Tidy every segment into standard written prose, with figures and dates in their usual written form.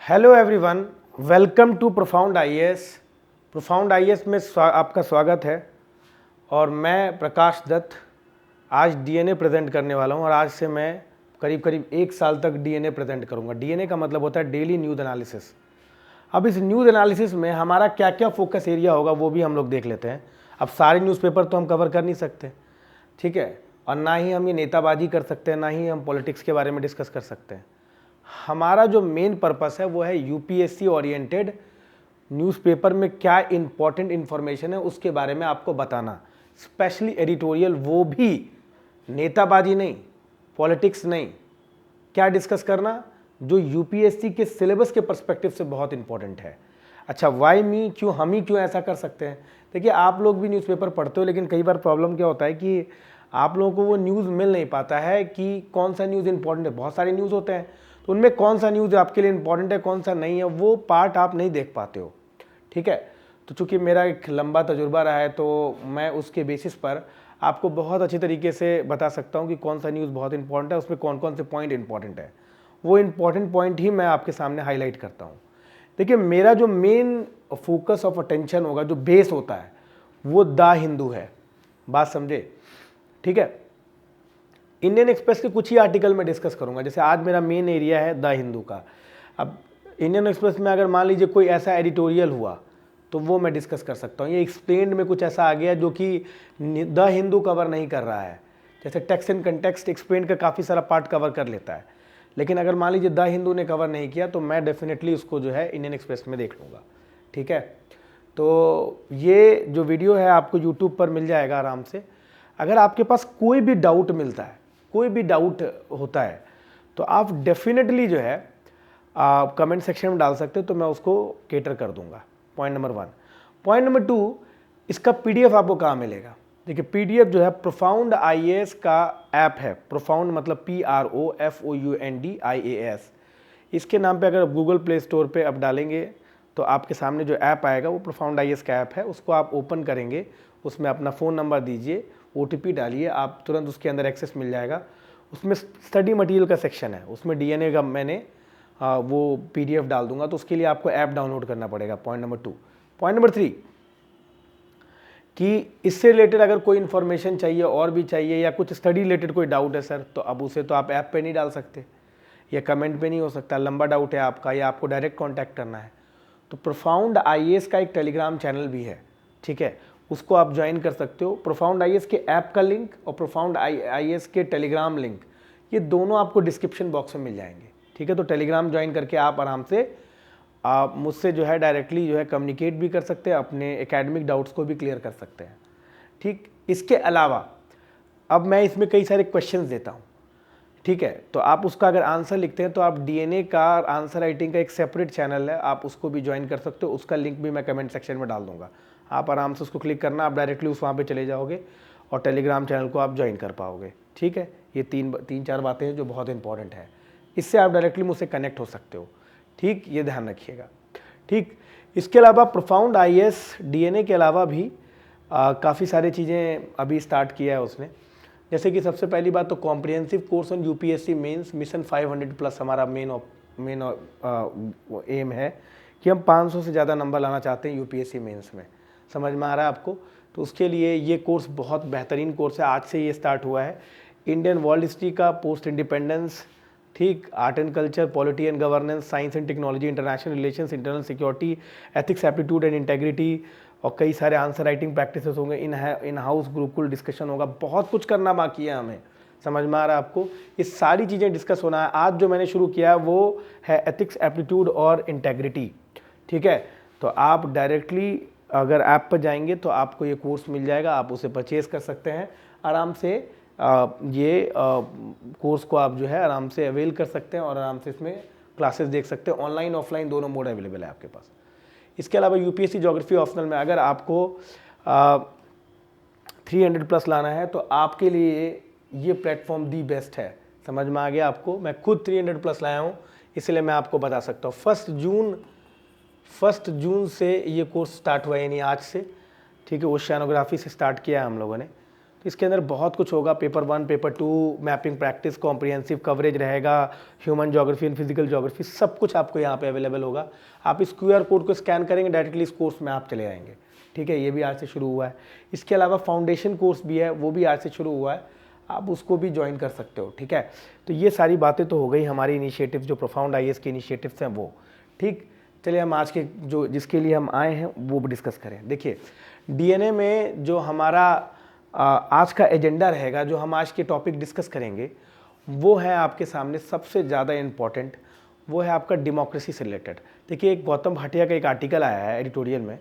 Hello everyone, welcome to profound IAS. Profound IAS में आपका स्वागत है और मैं प्रकाश दत्त आज डीएनए प्रेजेंट करने वाला हूं और आज से मैं करीब करीब 1 साल तक डीएनए प्रेजेंट करूंगा। डीएनए का मतलब होता है डेली न्यूज़ एनालिसिस। अब इस न्यूज़ एनालिसिस में हमारा क्या क्या फोकस एरिया होगा वो भी हम लोग देख लेते हैं। अब सारे न्यूज़पेपर तो हम कवर कर नहीं सकते, ठीक है, और ना ही हम ये नेताबाजी कर सकते हैं, ना ही हम पॉलिटिक्स के बारे में डिस्कस कर सकते हैं। हमारा जो मेन पर्पस है वो है यूपीएससी ओरिएंटेड न्यूज़पेपर में क्या इंपॉर्टेंट इन्फॉर्मेशन है उसके बारे में आपको बताना, स्पेशली एडिटोरियल, वो भी नेताबाजी नहीं, पॉलिटिक्स नहीं। क्या डिस्कस करना जो यूपीएससी के सिलेबस के पर्सपेक्टिव से बहुत इंपॉर्टेंट है। अच्छा, वाई मी, क्यों हम ही क्यों ऐसा कर सकते हैं? देखिए, आप लोग भी न्यूज़पेपर पढ़ते हो, लेकिन कई बार प्रॉब्लम क्या होता है कि आप लोगों को वो न्यूज़ मिल नहीं पाता है कि कौन सा न्यूज़ इंपॉर्टेंट है। बहुत सारे न्यूज़ होते हैं, तो उनमें कौन सा न्यूज़ आपके लिए इंपॉर्टेंट है, कौन सा नहीं है, वो पार्ट आप नहीं देख पाते हो, ठीक है। तो चूंकि मेरा एक लंबा तजुर्बा रहा है, तो मैं उसके बेसिस पर आपको बहुत अच्छी तरीके से बता सकता हूँ कि कौन सा न्यूज़ बहुत इंपॉर्टेंट है, उसमें कौन कौन से पॉइंट इंपॉर्टेंट है। वो इंपॉर्टेंट पॉइंट ही मैं आपके सामने हाईलाइट करता हूँ। देखिए, मेरा जो मेन फोकस ऑफ अटेंशन होगा, जो बेस होता है, वो द हिंदू है। बात समझे, ठीक है। इंडियन एक्सप्रेस के कुछ ही आर्टिकल में डिस्कस करूंगा। जैसे आज मेरा मेन एरिया है द हिंदू का। अब इंडियन एक्सप्रेस में अगर मान लीजिए कोई ऐसा एडिटोरियल हुआ तो वो मैं डिस्कस कर सकता हूँ। ये एक्सप्लेन्ड में कुछ ऐसा आ गया जो कि द हिंदू कवर नहीं कर रहा है। जैसे टेक्स्ट एंड कंटेक्स्ट एक्सप्लेन्ड का काफ़ी सारा पार्ट कवर कर लेता है, लेकिन अगर मान लीजिए द हिंदू ने कवर नहीं किया तो मैं डेफिनेटली उसको जो है इंडियन एक्सप्रेस में देख लूँगा, ठीक है। तो ये जो वीडियो है आपको यूट्यूब पर मिल जाएगा आराम से। अगर आपके पास कोई भी डाउट मिलता है, कोई भी डाउट होता है, तो आप डेफिनेटली जो है कमेंट सेक्शन में डाल सकते हो, तो मैं उसको केटर कर दूंगा। Point number 1। पॉइंट नंबर 2, इसका पीडीएफ आपको कहाँ मिलेगा? देखिए, पीडीएफ जो है प्रोफाउंड आईएएस का ऐप है। प्रोफाउंड मतलब PROFOUND IAS। इसके नाम पे अगर गूगल प्ले स्टोर पे आप डालेंगे तो आपके सामने जो ऐप आएगा वो प्रोफाउंड आईएएस का ऐप है। उसको आप ओपन करेंगे, उसमें अपना फ़ोन नंबर दीजिए, OTP डालिए, आप तुरंत उसके अंदर एक्सेस मिल जाएगा। उसमें स्टडी मटेरियल का सेक्शन है, उसमें डीएनए का मैंने वो पीडीएफ डाल दूंगा, तो उसके लिए आपको ऐप डाउनलोड करना पड़ेगा। Point number 2। पॉइंट नंबर 3 कि इससे रिलेटेड अगर कोई इन्फॉर्मेशन चाहिए और भी चाहिए, या कुछ स्टडी रिलेटेड कोई डाउट है सर, तो अब उसे तो आप ऐप पे नहीं डाल सकते या कमेंट पे नहीं हो सकता। लंबा डाउट है आपका या आपको डायरेक्ट कॉन्टैक्ट करना है, तो प्रोफाउंड आईएएस का एक टेलीग्राम चैनल भी है, ठीक है, उसको आप ज्वाइन कर सकते हो। प्रोफाउंड आईएएस के ऐप का लिंक और प्रोफाउंड आईएएस के टेलीग्राम लिंक, ये दोनों आपको डिस्क्रिप्शन बॉक्स में मिल जाएंगे, ठीक है। तो टेलीग्राम ज्वाइन करके आप आराम से आप मुझसे जो है डायरेक्टली जो है कम्युनिकेट भी कर सकते हैं, अपने एकेडमिक डाउट्स को भी क्लियर कर सकते हैं, ठीक। इसके अलावा अब मैं इसमें कई सारे क्वेश्चंस देता हूँ, ठीक है, तो आप उसका अगर आंसर लिखते हैं तो आप डीएनए का आंसर राइटिंग का एक सेपरेट चैनल है, आप उसको भी ज्वाइन कर सकते हो। उसका लिंक भी मैं कमेंट सेक्शन में डाल दूंगा। आप आराम से उसको क्लिक करना, आप डायरेक्टली उस वहाँ पे चले जाओगे और टेलीग्राम चैनल को आप ज्वाइन कर पाओगे, ठीक है। ये तीन चार बातें हैं जो बहुत इंपॉर्टेंट है। इससे आप डायरेक्टली मुझसे कनेक्ट हो सकते हो, ठीक, ये ध्यान रखिएगा, ठीक। इसके अलावा प्रोफाउंड आईएएस डीएनए के अलावा भी काफ़ी सारी चीज़ें अभी स्टार्ट किया है उसने। जैसे कि सबसे पहली बात तो comprehensive course on UPSC mains mission 500+ हमारा मेन एम है कि हम 500 से ज़्यादा नंबर लाना चाहते हैं यूपीएससी मेंस में। समझ में आ रहा है आपको? तो उसके लिए ये कोर्स बहुत बेहतरीन कोर्स है। आज से ये स्टार्ट हुआ है। इंडियन वर्ल्ड हिस्ट्री का, पोस्ट इंडिपेंडेंस, ठीक, art and culture, polity and governance, science and technology, international relations, internal security, ethics, aptitude and integrity, और कई सारे आंसर राइटिंग प्रैक्टिसेस होंगे। इन हाउस गुरुकुल डिस्कशन होगा। बहुत कुछ करना बाकी है हमें। समझ में आ रहा है आपको? ये सारी चीज़ें डिस्कस होना है। आज जो मैंने शुरू किया है वो है एथिक्स, एप्टीट्यूड और इंटेग्रिटी, ठीक है। तो आप डायरेक्टली अगर ऐप पर जाएंगे तो आपको ये कोर्स मिल जाएगा, आप उसे परचेज़ कर सकते हैं आराम से। ये कोर्स को आप जो है आराम से अवेल कर सकते हैं और आराम से इसमें क्लासेस देख सकते हैं। ऑनलाइन ऑफलाइन दोनों मोड अवेलेबल है आपके पास। इसके अलावा यूपीएससी ज्योग्राफी ऑप्शनल में अगर आपको 300+ लाना है तो आपके लिए ये प्लेटफॉर्म दी बेस्ट है। समझ में आ गया आपको? मैं खुद 300+ लाया हूँ, इसलिए मैं आपको बता सकता हूँ। 1 जून से ये कोर्स स्टार्ट हुआ है, यानी आज से, ठीक है। ओशियानोग्राफी से स्टार्ट किया है हम लोगों ने। तो तो इसके अंदर बहुत कुछ होगा। Paper 1, paper 2, mapping practice, comprehensive coverage रहेगा, human geography and physical geography, सब कुछ आपको यहाँ पे अवेलेबल होगा। आप इस QR कोड को स्कैन करेंगे, डायरेक्टली इस कोर्स में आप चले आएंगे। ठीक है, ये भी आज से शुरू हुआ है। इसके अलावा फाउंडेशन कोर्स भी है, वो भी आज से शुरू हुआ है, आप उसको भी ज्वाइन कर सकते हो। ठीक है, तो ये सारी बातें तो हो गई हमारी इनिशिएटिव, जो प्रोफाउंड IAS के इनिशिएटिव्स हैं वो। ठीक, चलिए हम आज के जो जिसके लिए हम आए हैं वो डिस्कस करें। देखिए, DNA में जो हमारा आज का एजेंडा रहेगा, जो हम आज के टॉपिक डिस्कस करेंगे, वो है आपके सामने सबसे ज़्यादा इम्पॉर्टेंट, वो है आपका डेमोक्रेसी से रिलेटेड। देखिए, एक गौतम भाटिया का एक आर्टिकल आया है एडिटोरियल में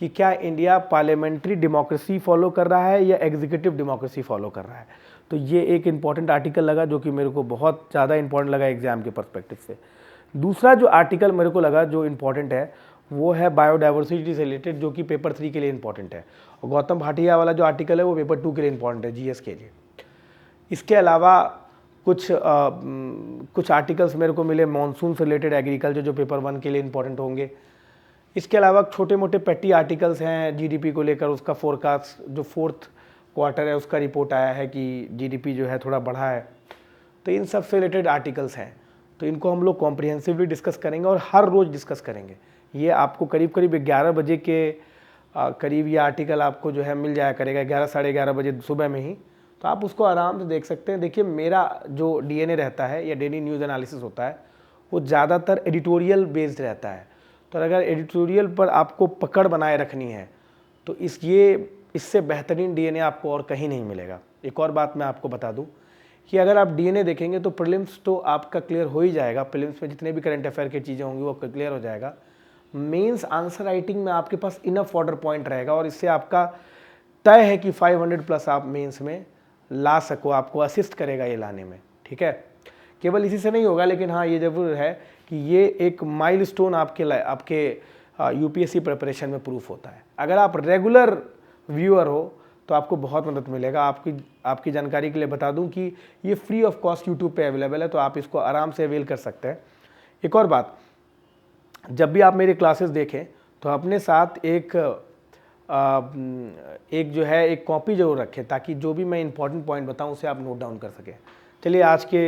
कि क्या इंडिया पार्लियामेंट्री डेमोक्रेसी फॉलो कर रहा है या एग्जीक्यूटिव डेमोक्रेसी फॉलो कर रहा है। तो ये एक इम्पॉर्टेंट आर्टिकल लगा, जो कि मेरे को बहुत ज़्यादा इंपॉर्टेंट लगा एग्जाम के पर्सपेक्टिव से। दूसरा जो आर्टिकल मेरे को लगा जो इम्पॉर्टेंट है, वो है बायोडाइवर्सिटी से रिलेटेड, जो कि पेपर 3 के लिए इम्पॉर्टेंट है। और गौतम भाटिया वाला जो आर्टिकल है वो पेपर 2 के लिए इम्पॉर्टेंट है, GS के लिए। इसके अलावा कुछ आर्टिकल्स मेरे को मिले मॉनसून से रिलेटेड, एग्रीकल्चर, जो पेपर 1 के लिए इम्पॉर्टेंट होंगे। इसके अलावा छोटे मोटे पेटी आर्टिकल्स हैं GDP को लेकर, उसका फोरकास्ट, जो 4th क्वार्टर है उसका रिपोर्ट आया है कि GDP जो है थोड़ा बढ़ा है। तो इन सब से रिलेटेड आर्टिकल्स हैं, तो इनको हम लोग कॉम्प्रिहेंसिवली डिस्कस करेंगे और हर रोज़ डिस्कस करेंगे। ये आपको करीब करीब 11 बजे के करीब ये आर्टिकल आपको जो है मिल जाया करेगा, 11 साढ़े 11 बजे सुबह में ही। तो आप उसको आराम से देख सकते हैं। देखिए, मेरा जो DNA रहता है या डेली न्यूज़ एनालिसिस होता है, वो ज़्यादातर एडिटोरियल बेस्ड रहता है। तो अगर एडिटोरियल पर आपको पकड़ बनाए रखनी है तो इससे बेहतरीन DNA आपको और कहीं नहीं मिलेगा। एक और बात मैं आपको बता दूं कि अगर आप DNA देखेंगे तो प्रीलिम्स तो आपका क्लियर हो ही जाएगा, प्रीलिम्स में जितने भी करंट अफेयर की चीज़ें होंगी वो क्लियर हो जाएगा। मेंस आंसर राइटिंग में आपके पास इनफ ऑर्डर पॉइंट रहेगा और इससे आपका तय है कि 500 प्लस आप मेंस में ला सको, आपको असिस्ट करेगा ये लाने में। ठीक है, केवल इसी से नहीं होगा, लेकिन हाँ ये ज़रूर है कि ये एक माइलस्टोन आपके UPSC प्रिपरेशन में प्रूफ होता है। अगर आप रेगुलर व्यूअर हो तो आपको बहुत मदद मिलेगा। आपकी जानकारी के लिए बता दूं कि ये फ्री ऑफ कॉस्ट यूट्यूब पे अवेलेबल है, तो आप इसको आराम से अवेल कर सकते हैं। एक और बात, जब भी आप मेरी क्लासेस देखें तो अपने साथ एक जो है एक कॉपी जरूर रखें, ताकि जो भी मैं इंपॉर्टेंट पॉइंट बताऊं उसे आप नोट डाउन कर सकें। चलिए आज के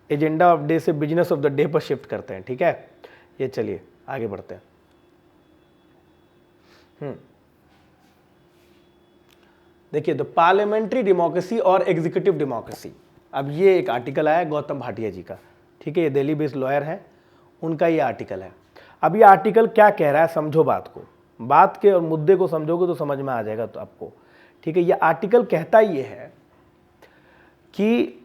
एजेंडा ऑफ डे से बिजनेस ऑफ द डे पर शिफ्ट करते हैं। ठीक है, ये चलिए आगे बढ़ते हैं। देखिए, द पार्लियामेंट्री डेमोक्रेसी और एग्जीक्यूटिव डेमोक्रेसी, अब ये एक आर्टिकल आया गौतम भाटिया जी का। ठीक है, ये दिल्ली बेस्ड लॉयर है, उनका ये आर्टिकल है। अब ये आर्टिकल क्या कह रहा है, समझो बात के और मुद्दे को समझोगे तो समझ में आ जाएगा तो आपको। ठीक है, ये आर्टिकल कहता ये है कि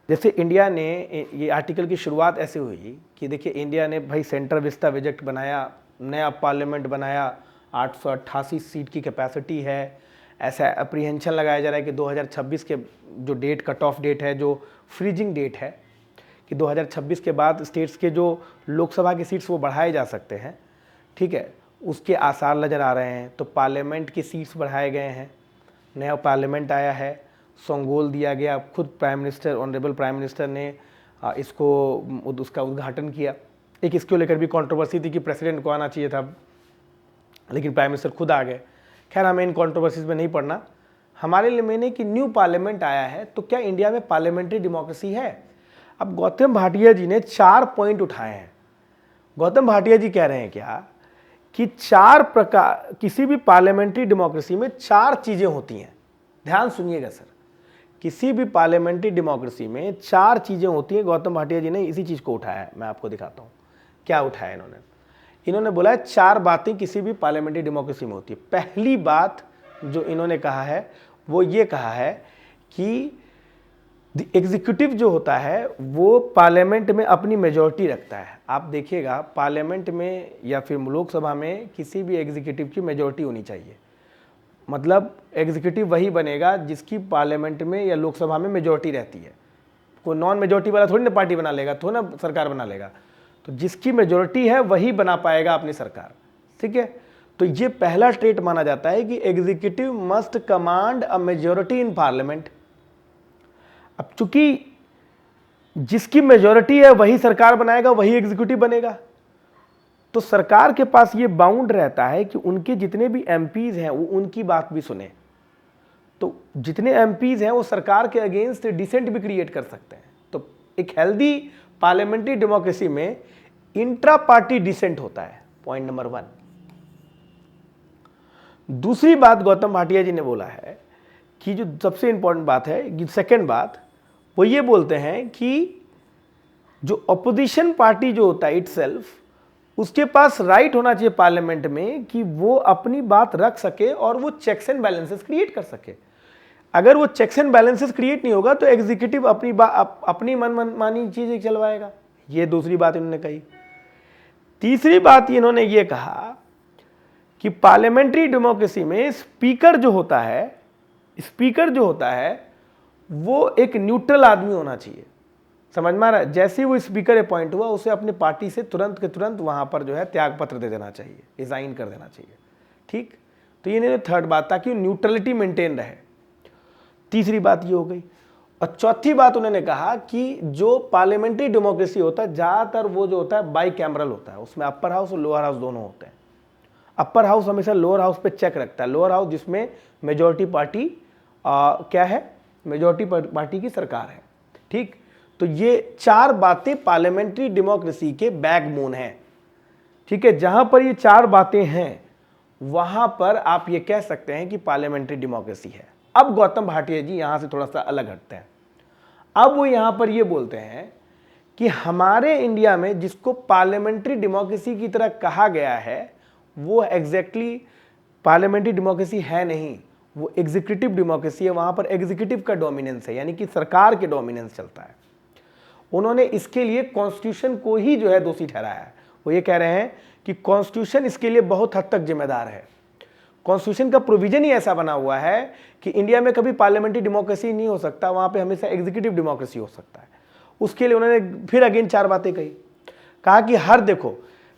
जैसे इंडिया ने, ये आर्टिकल की शुरुआत ऐसे हुई कि देखिए इंडिया ने भाई सेंट्रल विस्ता विजेट बनाया, नया पार्लियामेंट बनाया, 888 सीट की कैपेसिटी है। ऐसा अप्रीहेंशन लगाया जा रहा है कि 2026 के जो डेट, कट ऑफ डेट है, जो फ्रीजिंग डेट है, कि 2026 के बाद स्टेट्स के जो लोकसभा की सीट्स वो बढ़ाए जा सकते हैं। ठीक है, उसके आसार नज़र आ रहे हैं। तो पार्लियामेंट की सीट्स बढ़ाए गए हैं, नया पार्लियामेंट आया है, सोंगोल दिया गया, खुद prime minister, honourable prime minister ने उसका उद्घाटन किया। एक इसको लेकर भी कंट्रोवर्सी थी कि प्रेसिडेंट को आना चाहिए था, लेकिन प्राइम मिनिस्टर खुद आ गए। खैर, हमें इन कंट्रोवर्सीज में नहीं पड़ना। हमारे लिए मैंने कि न्यू पार्लियामेंट आया है, तो क्या इंडिया में पार्लियामेंट्री डेमोक्रेसी है। अब गौतम भाटिया जी ने 4 पॉइंट उठाए हैं। गौतम भाटिया जी कह रहे हैं क्या कि 4 प्रकार, किसी भी पार्लियामेंट्री डेमोक्रेसी में 4 चीज़ें होती हैं। ध्यान सुनिएगा सर, किसी भी पार्लियामेंट्री डेमोक्रेसी में 4 चीज़ें होती हैं। गौतम भाटिया जी ने इसी चीज़ को उठाया है, मैं आपको दिखाता हूँ क्या उठाया इन्होंने बोला है 4 बातें किसी भी पार्लियामेंट्री डेमोक्रेसी में होती है। पहली बात जो इन्होंने कहा है वो ये कहा है कि एग्जीक्यूटिव जो होता है वो पार्लियामेंट में अपनी मेजॉरिटी रखता है। आप देखिएगा, पार्लियामेंट में या फिर लोकसभा में किसी भी एग्जीक्यूटिव की मेजॉरिटी होनी चाहिए। मतलब एग्जीक्यूटिव वही बनेगा जिसकी पार्लियामेंट में या लोकसभा में मेजॉरिटी रहती है। कोई नॉन मेजॉरिटी वाला थोड़ी ना पार्टी बना लेगा, थोड़ी ना सरकार बना लेगा। तो जिसकी मेजॉरिटी है वही बना पाएगा अपनी सरकार। ठीक है, तो ये पहला ट्रेट माना जाता है कि executive must command a majority in parliament. अब चूंकि जिसकी मेजॉरिटी है वही सरकार बनाएगा, वही एग्जीक्यूटिव बनेगा, तो सरकार के पास ये बाउंड रहता है कि उनके जितने भी MPs हैं वो उनकी बात भी सुने। तो जितने एमपीज हैं वो सरकार के अगेंस्ट डिसेंट भी क्रिएट कर सकते हैं। तो एक हेल्दी पार्लियामेंट्री डेमोक्रेसी में इंट्रा पार्टी डिसेंट होता है, पॉइंट नंबर 1। दूसरी बात गौतम भाटिया जी ने बोला है कि जो सबसे इंपॉर्टेंट बात है, सेकंड बात, वो ये बोलते हैं कि जो अपोजिशन पार्टी जो होता है इटसेल्फ, उसके पास राइट होना चाहिए पार्लियामेंट में कि वो अपनी बात रख सके और वो चेक्स एंड बैलेंसेस क्रिएट कर सके। अगर वो चेक्स एंड बैलेंसेस क्रिएट नहीं होगा तो एग्जीक्यूटिव अपनी मनमानी चीजें चलवाएगा। ये दूसरी बात इन्होंने कही। तीसरी बात इन्होंने ये कहा कि पार्लियामेंट्री डेमोक्रेसी में स्पीकर जो होता है वो एक न्यूट्रल आदमी होना चाहिए। समझ में आ रहा है? जैसे ही वो स्पीकर अपॉइंट हुआ उसे अपनी पार्टी से तुरंत के तुरंत वहां पर जो है त्याग पत्र दे देना चाहिए, रिजाइन कर देना चाहिए। ठीक, तो ये थर्ड बात, ताकि न्यूट्रलिटी मेंटेन रहे। तीसरी बात ये हो गई। और चौथी बात उन्होंने कहा कि जो पार्लियामेंट्री डेमोक्रेसी होता है ज्यादातर वो जो होता है बाई कैमरल होता है, उसमें अपर हाउस और लोअर हाउस दोनों होते हैं। अपर हाउस हमेशा लोअर हाउस पे चेक रखता है, लोअर हाउस जिसमें मेजॉरिटी पार्टी क्या है, मेजॉरिटी पार्टी की सरकार है। ठीक, तो ये 4 बातें पार्लियामेंट्री डेमोक्रेसी के बैकबोन हैं। ठीक है, जहां पर ये 4 बातें हैं वहां पर आप ये कह सकते हैं कि पार्लियामेंट्री डेमोक्रेसी है। अब गौतम भाटिया जी यहां से थोड़ा सा अलग हटते हैं। अब वो यहां पर ये बोलते हैं कि हमारे इंडिया में जिसको पार्लियामेंट्री डेमोक्रेसी की तरह कहा गया है वो एग्जैक्टली पार्लियामेंट्री डेमोक्रेसी है नहीं, वो एग्जीक्यूटिव डेमोक्रेसी है। वहां पर एग्जीक्यूटिव का डोमिनेंस है, यानी कि सरकार के डोमिनेंस चलता है। उन्होंने इसके लिए कॉन्स्टिट्यूशन को ही जो है दोषी ठहराया है। वो ये कह रहे हैं कि कॉन्स्टिट्यूशन इसके लिए बहुत हद तक जिम्मेदार है। कॉन्स्टिट्यूशन का प्रोविजन ही ऐसा बना हुआ है कि इंडिया में कभी पार्लियामेंट्री डेमोक्रेसी नहीं हो सकता, वहां पे हमेशा एग्जीक्यूटिव डेमोक्रेसी हो सकता है। उसके लिए उन्होंने फिर अगेन 4 बातें कही। कहा कि देखो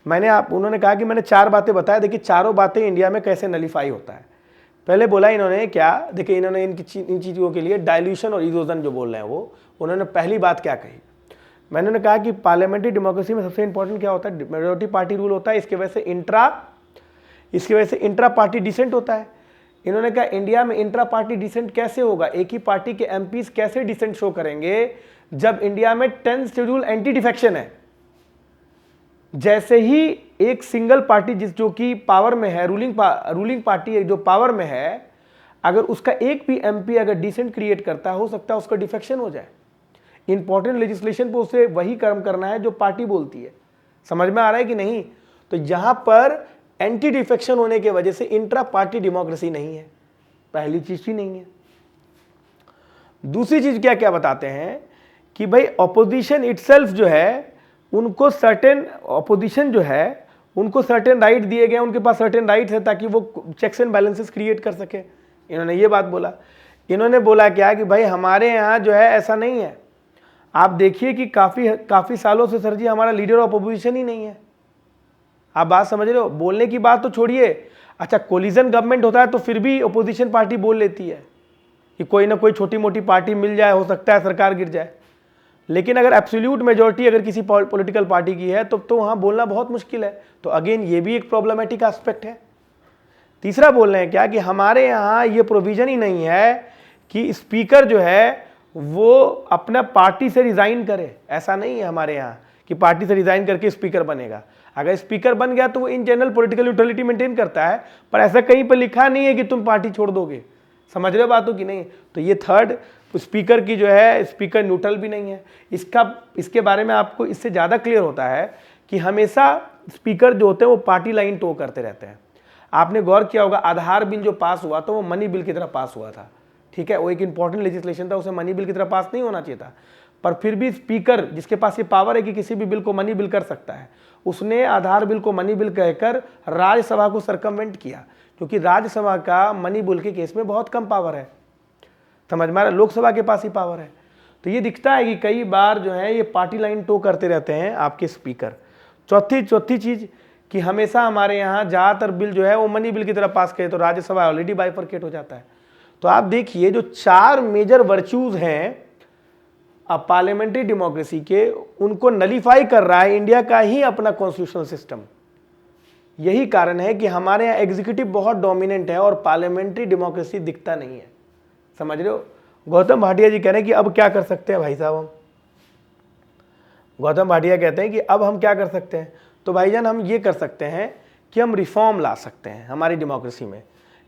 उन्होंने कहा कि मैंने 4 बातें बताया, देखिए चारों बातें इंडिया में कैसे नलीफाई होता है। पहले बोला इन्होंने क्या, देखिए इन्होंने इन चीज़ों के लिए डाइल्यूशन और इरोजन जो बोल रहे हैं वो, उन्होंने पहली बात क्या कही, मैंने कहा कि पार्लियामेंट्री डेमोक्रेसी में सबसे इंपॉर्टेंट क्या होता है, मेजॉरिटी पार्टी रूल होता है। इसकी वजह से इंट्रा पार्टी डिसेंट होता है। इन्होंने कहा इंडिया में इंट्रा पार्टी डिसेंट कैसे होगा, एक ही पार्टी के एमपीज कैसे डिसेंट शो करेंगे जब इंडिया में 10 शेड्यूल एंटी डिफेक्शन है। जैसे ही एक सिंगल पार्टी जो कि पावर में है, रूलिंग पार्टी जो पावर में है, अगर उसका एक भी एमपी अगर डिसेंट क्रिएट करता है, हो सकता है उसका डिफेक्शन हो जाए। इंपॉर्टेंट लेजिस्लेशन पे उसे वही कर्म करना है जो पार्टी बोलती है। समझ में आ रहा है कि नहीं? तो यहां पर एंटी डिफेक्शन होने की वजह से इंट्रा पार्टी डेमोक्रेसी नहीं है, पहली चीज ही नहीं है। दूसरी चीज क्या क्या बताते हैं कि भाई ऑपोजिशन इटसेल्फ जो है उनको सर्टेन राइट दिए गए, उनके पास सर्टेन राइट्स है ताकि वो चेक्स एंड बैलेंसेस क्रिएट कर सके। इन्होंने ये बात बोला। इन्होंने बोला क्या कि भाई हमारे यहाँ जो है ऐसा नहीं है। आप देखिए कि काफी सालों से सर जी हमारा लीडर ऑफ अपोजिशन ही नहीं है। आप बात समझ रहे हो? बोलने की बात तो छोड़िए, अच्छा कोलिजन गवर्नमेंट होता है तो फिर भी अपोजिशन पार्टी बोल लेती है कि कोई ना कोई छोटी मोटी पार्टी मिल जाए, हो सकता है सरकार गिर जाए। लेकिन अगर एब्सोल्यूट मेजॉरिटी अगर किसी पॉलिटिकल पार्टी की है तो वहां बोलना बहुत मुश्किल है। तो अगेन ये भी एक प्रॉब्लमेटिक एस्पेक्ट है। तीसरा बोल रहे हैं क्या कि हमारे यहाँ ये प्रोविजन ही नहीं है कि स्पीकर जो है वो अपना पार्टी से रिजाइन करे। ऐसा नहीं है हमारे यहाँ कि पार्टी से रिजाइन करके स्पीकर बनेगा। अगर स्पीकर बन गया तो वो in general political neutrality maintain करता है, पर ऐसा कहीं पर लिखा नहीं है कि तुम पार्टी छोड़ दोगे। समझ रहे हो बातों की नहीं? तो ये थर्ड, स्पीकर की जो है, स्पीकर न्यूट्रल भी नहीं है। इसके बारे में आपको इससे ज़्यादा क्लियर होता है कि हमेशा स्पीकर जो होते हैं वो पार्टी लाइन टो करते रहते हैं। आपने गौर किया होगा आधार बिल जो पास हुआ तो वो मनी बिल की तरह पास हुआ था। ठीक है, वो एक इंपॉर्टेंट लेजिस्लेशन था, उसे मनी बिल की तरह पास नहीं होना चाहिए था, पर फिर भी स्पीकर जिसके पास ये पावर है कि किसी भी बिल को मनी बिल कर सकता है, उसने आधार बिल को मनी बिल कहकर राज्यसभा को सरकमवेंट किया, क्योंकि राज्यसभा का मनी बिल के केस में बहुत कम पावर है। समझ में आ रहा है? लोकसभा के पास ही पावर है। तो ये दिखता है कि कई बार जो है ये पार्टी लाइन टो करते रहते हैं आपके स्पीकर। चौथी चीज कि हमेशा हमारे यहाँ ज़्यादातर बिल जो है वो मनी बिल की तरह पास करे तो राज्यसभा ऑलरेडी बाइफरकेट हो जाता है। तो आप देखिए जो 4 मेजर वर्च्यूज हैं अब पार्लियामेंट्री डेमोक्रेसी के, उनको नलीफाई कर रहा है इंडिया का ही अपना कॉन्स्टिट्यूशनल सिस्टम। यही कारण है कि हमारे यहाँ एग्जीक्यूटिव बहुत डोमिनेंट है और पार्लियामेंट्री डेमोक्रेसी दिखता नहीं है। समझ रहे हो? गौतम भाटिया जी कह रहे हैं कि अब क्या कर सकते हैं भाई साहब हम। गौतम भाटिया कहते हैं कि अब हम क्या कर सकते हैं, तो भाईजान हम ये कर सकते हैं कि हम रिफॉर्म ला सकते हैं हमारी डेमोक्रेसी में।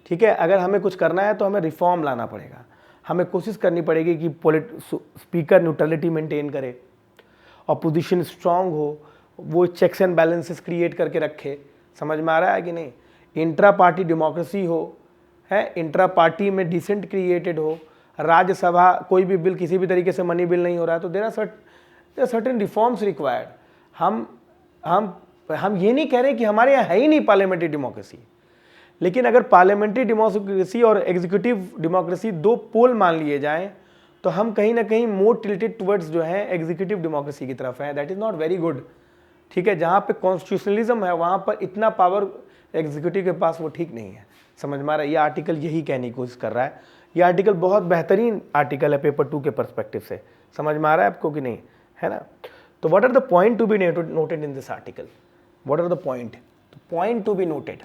ठीक है, अगर हमें कुछ करना है तो हमें रिफॉर्म लाना पड़ेगा, हमें कोशिश करनी पड़ेगी कि स्पीकर न्यूट्रलिटी मेंटेन करे, अपोजिशन स्ट्रांग हो, वो चेक्स एंड बैलेंसेस क्रिएट करके रखे। समझ में आ रहा है कि नहीं? इंट्रा पार्टी डेमोक्रेसी हो, है, इंट्रा पार्टी में डिसेंट क्रिएटेड हो, राज्यसभा कोई भी बिल किसी भी तरीके से मनी बिल नहीं हो रहा है, तो there are certain reforms required. हम ये नहीं कह रहे कि हमारे यहाँ है ही नहीं पार्लियामेंट्री डेमोक्रेसी, लेकिन अगर पार्लियामेंट्री डेमोक्रेसी और एग्जीक्यूटिव डेमोक्रेसी दो पोल मान लिए जाएं तो हम कहीं ना कहीं मोर टिल्टेड टुवर्ड्स जो है एग्जीक्यूटिव डेमोक्रेसी की तरफ है। That is not very good. ठीक है, जहाँ पे कॉन्स्टिट्यूशनलिज्म है वहाँ पर इतना पावर एग्जीक्यूटिव के पास, वो ठीक नहीं है। समझ में आ रहा है? ये आर्टिकल यही कहने की कोशिश कर रहा है। ये आर्टिकल बहुत बेहतरीन आर्टिकल है पेपर 2 के पर्सपेक्टिव से। समझ में आ रहा है आपको कि नहीं, है ना? तो what are the point to be noted in this article? What are the point to be noted?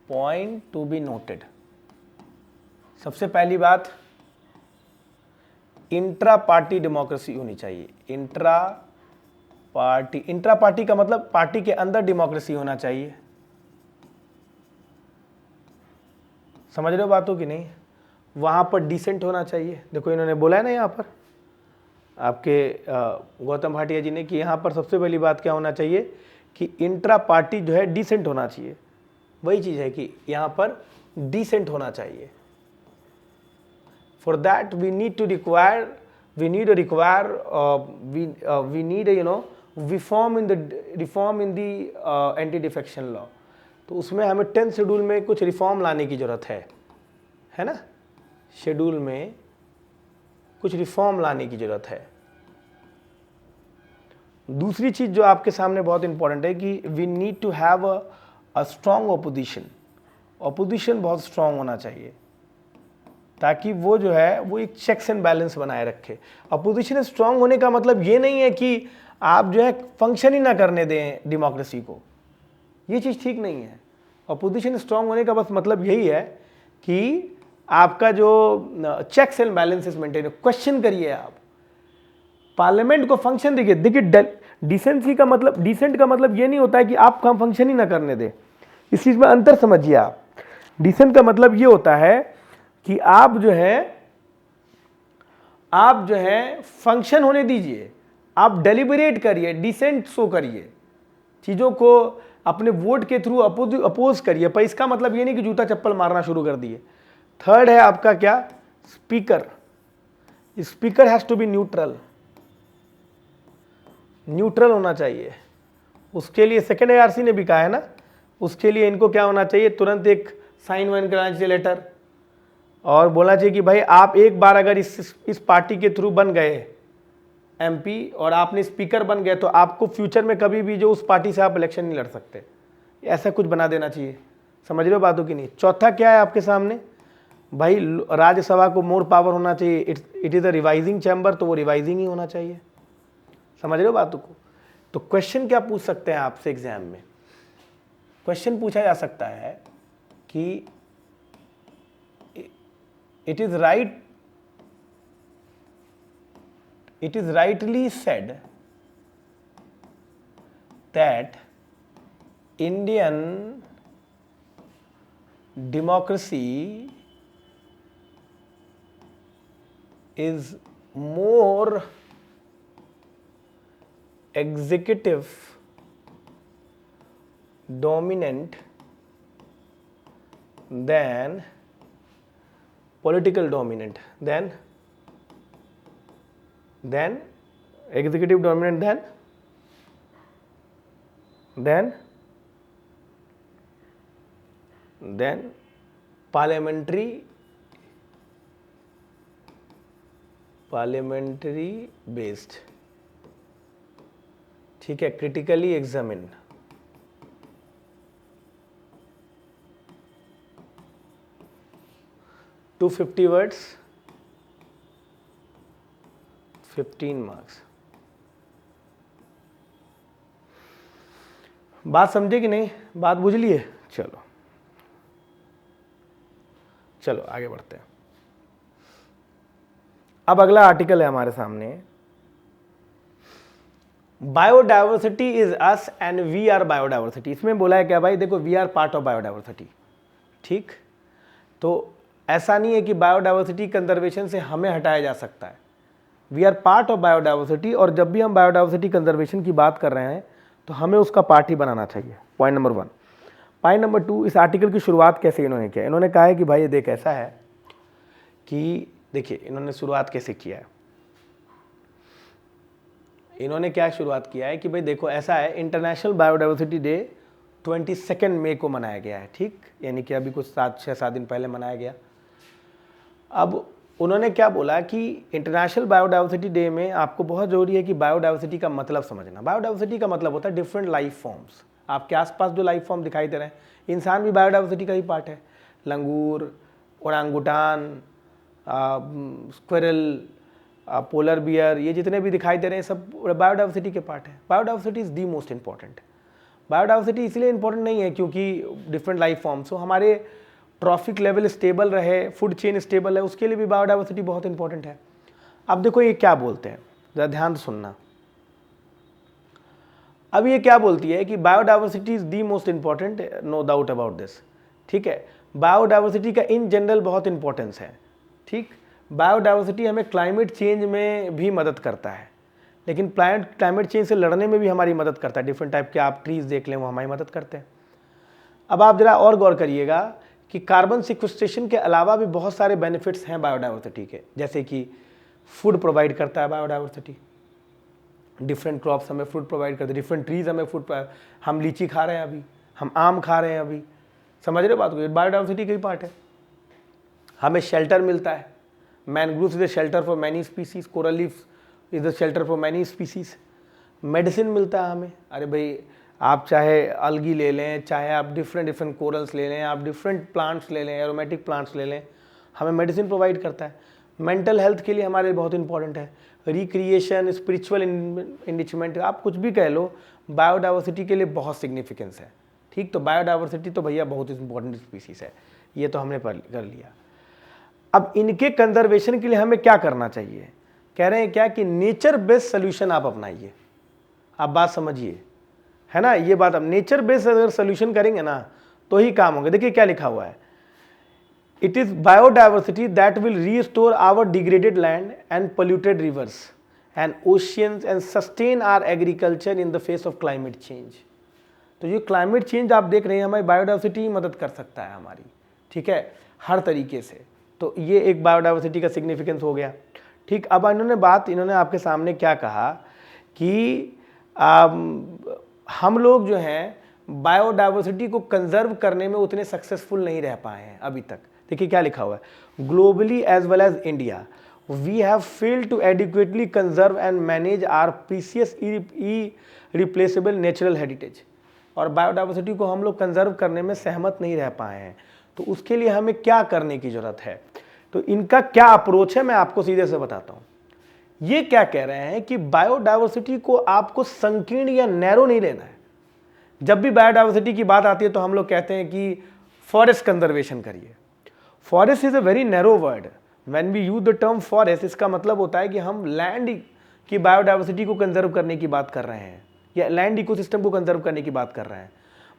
Point to be noted, सबसे पहली बात, इंट्रा पार्टी डेमोक्रेसी होनी चाहिए। इंट्रा पार्टी का मतलब पार्टी के अंदर डेमोक्रेसी होना चाहिए। समझ रहे हो बातों की नहीं? वहां पर डिसेंट होना चाहिए। देखो इन्होंने बोला है ना यहाँ पर आपके गौतम भाटिया जी ने कि यहाँ पर सबसे पहली बात क्या होना चाहिए कि इंट्रा पार्टी जो है डिसेंट होना चाहिए। वही चीज है कि यहाँ पर डिसेंट होना चाहिए। For that we need reform in the anti defection law. तो उसमें हमें 10th शेड्यूल में कुछ रिफॉर्म लाने की जरूरत है ना? शेड्यूल में कुछ रिफॉर्म लाने की जरूरत है। दूसरी चीज जो आपके सामने बहुत इंपॉर्टेंट है कि we need to have a strong opposition. Opposition बहुत स्ट्रॉन्ग होना चाहिए ताकि वो जो है वो एक चेक्स एंड बैलेंस बनाए रखे। अपोजिशन स्ट्रांग होने का मतलब ये नहीं है कि आप जो है फंक्शन ही ना करने दें डेमोक्रेसी को, ये चीज़ ठीक नहीं है। अपोजिशन स्ट्रांग होने का बस मतलब यही है कि आपका जो checks and balances maintain, question करिए आप, पार्लियामेंट को फंक्शन देखिए डिसेंसी का मतलब, डिसेंट का मतलब ये नहीं होता है कि आप काम फंक्शन ही ना करने दें। इस चीज़ में अंतर समझिए आप। डिसेंट का मतलब ये होता है कि आप जो है फंक्शन होने दीजिए, आप डेलिबरेट करिए, डिसेंट शो करिए, चीज़ों को अपने वोट के थ्रू अपोज करिए। पर इसका मतलब ये नहीं कि जूता चप्पल मारना शुरू कर दिए। थर्ड है आपका क्या? Speaker has to be neutral होना चाहिए। उसके लिए सेकेंड ARC ने भी कहा है ना, उसके लिए इनको क्या होना चाहिए? तुरंत एक साइन वाइन कराना चाहिए लेटर, और बोलना चाहिए कि भाई आप एक बार अगर इस पार्टी के थ्रू बन गए MP और आपने स्पीकर बन गए तो आपको फ्यूचर में कभी भी जो उस पार्टी से आप इलेक्शन नहीं लड़ सकते। ऐसा कुछ बना देना चाहिए। समझ रहे हो बातों की नहीं? चौथा क्या है आपके सामने? भाई राज्यसभा को मोर पावर होना चाहिए। It is a revising chamber, तो वो रिवाइजिंग ही होना चाहिए। समझ रहे हो बातों को? तो क्वेश्चन क्या पूछ सकते हैं आपसे एग्जाम में? क्वेश्चन पूछा जा सकता है कि it is rightly said that Indian democracy is more executive dominant than political dominant, then executive dominant, then parliamentary based। ठीक है, critically examine। 250 words, 15 marks. बात समझे कि नहीं? बात बुझ लिए? चलो, चलो आगे बढ़ते हैं। अब अगला आर्टिकल है हमारे सामने, biodiversity is us and we are biodiversity. इसमें बोला है क्या भाई, देखो we are part of biodiversity. ठीक, तो ऐसा नहीं है कि बायोडाइवर्सिटी कंजर्वेशन से हमें हटाया जा सकता है। We are part of biodiversity, और जब भी हम बायोडाइवर्सिटी कंजर्वेशन की बात कर रहे हैं तो हमें उसका पार्ट ही बनाना चाहिए। Point number 1। पॉइंट नंबर 2, इस आर्टिकल की शुरुआत कैसे इन्होंने किया। इन्होंने कहा है कि भाई ये देख ऐसा है कि देखिए इन्होंने शुरुआत कैसे किया है। इन्होंने क्या शुरुआत किया है कि भाई देखो ऐसा है, इंटरनेशनल बायोडाइवर्सिटी डे 22 मई को मनाया गया है। ठीक, यानी कि अभी कुछ 6-7 दिन पहले मनाया गया। अब उन्होंने क्या बोला कि इंटरनेशनल बायोडाइवर्सिटी डे में आपको बहुत ज़रूरी है कि बायोडाइवर्सिटी का मतलब समझना। बायोडाइवर्सिटी का मतलब होता है डिफरेंट लाइफ फॉर्म्स। आपके आसपास जो लाइफ फॉर्म दिखाई दे रहे हैं, इंसान भी बायोडाइवर्सिटी का ही पार्ट है। लंगूर, ओरांगुटान, स्क्विरल, पोलर बियर, ये जितने भी दिखाई दे रहे हैं सब बायोडाइवर्सिटी के पार्ट है। Biodiversity is the most important. Biodiversity इसलिए इंपॉर्टेंट नहीं है क्योंकि डिफरेंट लाइफ फॉर्म्स हो, हमारे ट्रॉफिक लेवल स्टेबल रहे, फूड चेन स्टेबल है, उसके लिए भी बायोडाइवर्सिटी बहुत इंपॉर्टेंट है। अब देखो ये क्या बोलते हैं, ज़रा ध्यान से सुनना। अब ये क्या बोलती है कि biodiversity is the most important, no doubt about this. ठीक है, बायोडाइवर्सिटी का इन जनरल बहुत इंपॉर्टेंस है। ठीक, बायोडाइवर्सिटी हमें क्लाइमेट चेंज में भी मदद करता है, लेकिन क्लाइमेट चेंज से लड़ने में भी हमारी मदद करता है। डिफरेंट टाइप के आप ट्रीज देख लें, वो हमारी मदद करते हैं। अब आप जरा और गौर करिएगा कि कार्बन सिक्वेस्ट्रेशन के अलावा भी बहुत सारे बेनिफिट्स हैं बायोडाइवर्सिटी के, जैसे कि फूड प्रोवाइड करता है बायोडाइवर्सिटी। डिफरेंट क्रॉप्स हमें फूड प्रोवाइड करते हैं, डिफरेंट ट्रीज हमें फूड, हम लीची खा रहे हैं अभी, हम आम खा रहे हैं अभी, समझ रहे हो बात को, बायोडाइवर्सिटी का ही पार्ट है। हमें शेल्टर मिलता है, mangroves is the shelter for many species, coral leaf is the shelter for many species. Medicine मिलता है हमें, अरे भाई आप चाहे अलगी ले लें, चाहे आप डिफरेंट कोरल्स ले लें, आप डिफरेंट प्लांट्स ले लें, एरोमेटिक प्लांट्स ले लें, हमें मेडिसिन प्रोवाइड करता है। मेंटल हेल्थ के लिए हमारे लिए बहुत इंपॉर्टेंट है। रिक्रिएशन, स्पिरिचुअल इनरिचमेंट, आप कुछ भी कह लो, बायोडाइवर्सिटी के लिए बहुत सिग्निफिकेंस है। ठीक, तो बायोडाइवर्सिटी तो भैया बहुत इंपॉर्टेंट स्पीसीज है, ये तो हमने कर लिया। अब इनके कंजर्वेशन के लिए हमें क्या करना चाहिए, कह रहे हैं क्या कि नेचर बेस्ड सोल्यूशन आप अपनाइए। आप बात समझिए, है ना, ये बात। अब नेचर बेस्ड अगर सोल्यूशन करेंगे ना तो ही काम होंगे। देखिए क्या लिखा हुआ है, it is biodiversity that will restore our degraded land and polluted rivers and oceans and sustain our agriculture in the face of climate change. तो ये क्लाइमेट चेंज आप देख रहे हैं, हमारी बायोडाइवर्सिटी ही मदद कर सकता है हमारी, ठीक है, हर तरीके से। तो ये एक बायोडाइवर्सिटी का सिग्निफिकेंस हो गया। ठीक, अब इन्होंने आपके सामने क्या कहा कि हम लोग जो हैं बायोडाइवर्सिटी को कंजर्व करने में उतने सक्सेसफुल नहीं रह पाए हैं अभी तक। देखिए क्या लिखा हुआ है, globally as well as India we have failed to adequately conserve and manage our precious irreplaceable natural heritage. और बायोडाइवर्सिटी को हम लोग कंजर्व करने में सहमत नहीं रह पाए हैं। तो उसके लिए हमें क्या करने की जरूरत है, तो इनका क्या अप्रोच है मैं आपको सीधे से बताता हूं। ये क्या कह रहे हैं कि बायोडाइवर्सिटी को आपको संकीर्ण या नैरो नहीं लेना है। जब भी बायोडाइवर्सिटी की बात आती है तो हम लोग कहते हैं कि फॉरेस्ट कंजर्वेशन करिए। Forest is a very narrow word. When we use the term forest, इसका मतलब होता है कि हम लैंड की बायोडाइवर्सिटी को कंजर्व करने की बात कर रहे हैं या लैंड इकोसिस्टम को कंजर्व करने की बात कर रहे हैं।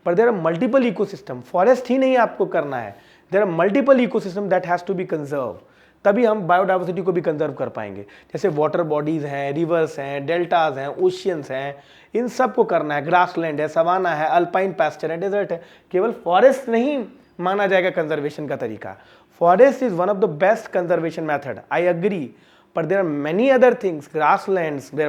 पर there are multiple ecosystem, forest ही नहीं आपको करना है, there are multiple ecosystem that has to be conserve. तभी हम बायोडाइवर्सिटी को भी कंजर्व कर पाएंगे। जैसे वाटर बॉडीज हैं, रिवर्स हैं, डेल्टाज हैं, ओशियंस हैं, इन सब को करना है। ग्रासलैंड है, सवाना है, अल्पाइन पैस्चर है, डेजर्ट है। केवल फॉरेस्ट नहीं माना जाएगा कंजर्वेशन का तरीका। Forest is one of the best conservation method, I agree, पर there are many other things, grasslands, there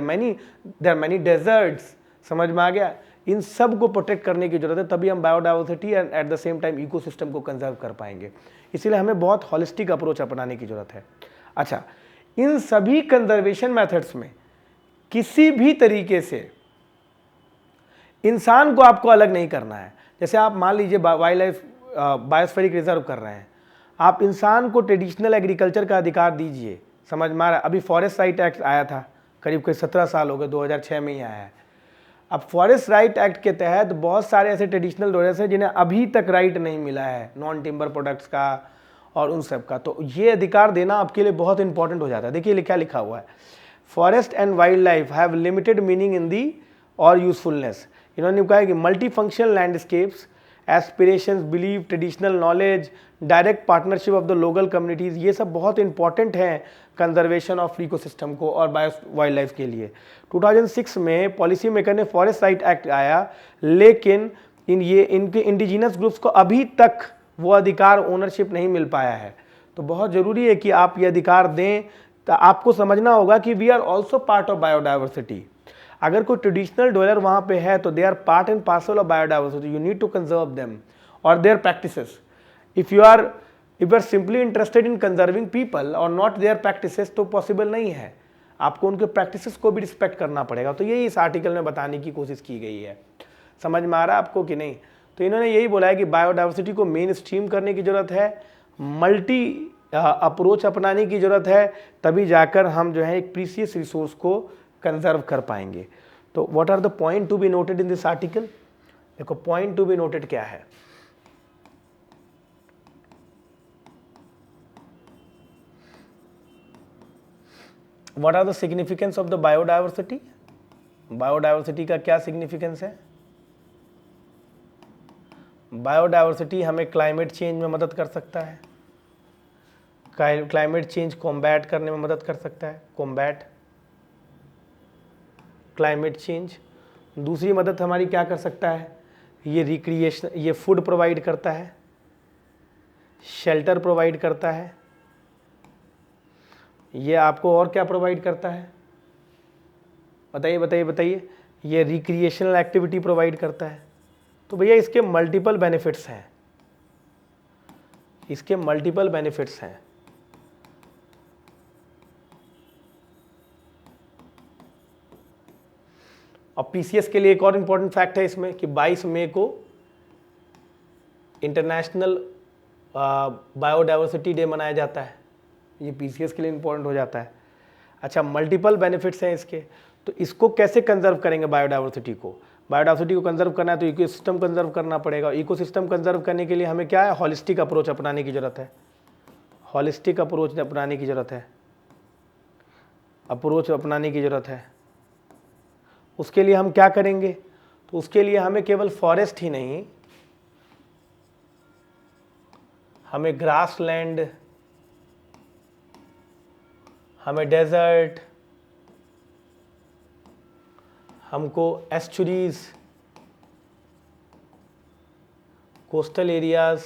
are many deserts. समझ में आ गया? इन सब को प्रोटेक्ट करने की जरूरत है, तभी हम biodiversity and eight the same time ecosystem को कंजर्व कर पाएंगे। इसीलिए हमें बहुत हॉलिस्टिक अप्रोच अपनाने की जरूरत है। अच्छा, इन सभी कंजर्वेशन मेथड्स में किसी भी तरीके से इंसान को आपको अलग नहीं करना है। जैसे आप मान लीजिए वाइल्ड लाइफ बायोस्फीरिक रिजर्व कर रहे हैं, आप इंसान को ट्रेडिशनल एग्रीकल्चर का अधिकार दीजिए। समझ में आ रहा है? अभी फॉरेस्ट राइट एक्ट आया था, करीब 17 साल हो गए, 2006 में ही आया है। अब फॉरेस्ट राइट एक्ट के तहत बहुत सारे ऐसे ट्रेडिशनल रोडर्स हैं जिन्हें अभी तक राइट नहीं मिला है नॉन टिम्बर प्रोडक्ट्स का और उन सब का। तो ये अधिकार देना आपके लिए बहुत इंपॉर्टेंट हो जाता है। देखिए क्या लिखा हुआ है, forest and wildlife have limited meaning in the और यूजफुलनेस। इन्होंने कहा है कि multifunctional landscapes, aspirations, believe, traditional knowledge, direct partnership of the local communities, ये सब बहुत इंपॉर्टेंट हैं कंजर्वेशन ऑफ इकोसिस्टम को और बायो वाइल्ड लाइफ के लिए। 2006 में पॉलिसी मेकर ने फॉरेस्ट राइट एक्ट आया, लेकिन इनके इंडिजिनस ग्रुप्स को अभी तक वो अधिकार, ओनरशिप नहीं मिल पाया है। तो बहुत ज़रूरी है कि आप ये अधिकार दें। तो आपको समझना होगा कि we are also part of biodiversity. अगर कोई ट्रेडिशनल डवेलर वहाँ पे है तो they are part and parcel of biodiversity, you need to conserve them और their practices. If you are simply interested in conserving people और नॉट देयर प्रैक्टिसेस तो possible नहीं है। आपको उनके प्रैक्टिसेस को भी रिस्पेक्ट करना पड़ेगा। तो यही इस आर्टिकल में बताने की कोशिश की गई है। समझ में आ रहा है आपको कि नहीं? तो इन्होंने यही बोला है कि बायोडाइवर्सिटी को मेन स्ट्रीम करने की ज़रूरत है, मल्टी अप्रोच अपनाने की ज़रूरत है, तभी जाकर हम जो है एक प्रीसियस रिसोर्स को कंजर्व कर पाएंगे। तो what are the point to be noted in this article? देखो पॉइंट टू बी नोटेड क्या है। What are the significance of the biodiversity? Biodiversity का क्या सिग्निफिकेंस है? बायोडाइवर्सिटी हमें क्लाइमेट चेंज में मदद कर सकता है, क्लाइमेट चेंज कॉम्बैट करने में मदद कर सकता है, कॉम्बैट क्लाइमेट चेंज। दूसरी मदद हमारी क्या कर सकता है? ये रिक्रिएशन, ये फूड प्रोवाइड करता है, शेल्टर प्रोवाइड करता है, ये आपको और क्या प्रोवाइड करता है? बताइए बताइए बताइए। ये रिक्रिएशनल एक्टिविटी प्रोवाइड करता है। तो भैया इसके मल्टीपल बेनिफिट्स हैं, इसके मल्टीपल बेनिफिट्स हैं। और पीसीएस के लिए एक और इम्पॉर्टेंट फैक्ट है इसमें कि 22 मई को इंटरनेशनल बायोडाइवर्सिटी डे मनाया जाता है। ये पीसीएस के लिए इम्पोर्टेंट हो जाता है। अच्छा, मल्टीपल बेनिफिट्स हैं इसके। तो इसको कैसे कंजर्व करेंगे बायोडाइवर्सिटी को? बायोडाइवर्सिटी को कंजर्व करना है तो इकोसिस्टम कंजर्व करना पड़ेगा। इकोसिस्टम कंजर्व करने के लिए हमें क्या है? हॉलिस्टिक अप्रोच अपनाने की ज़रूरत है। हॉलिस्टिक अप्रोच अपनाने की ज़रूरत है, अप्रोच अपनाने की ज़रूरत है। उसके लिए हम क्या करेंगे? तो उसके लिए हमें केवल फॉरेस्ट ही नहीं, हमें ग्रास लैंड, हमें डेजर्ट, हमको एस्चुरीज, कोस्टल एरियाज,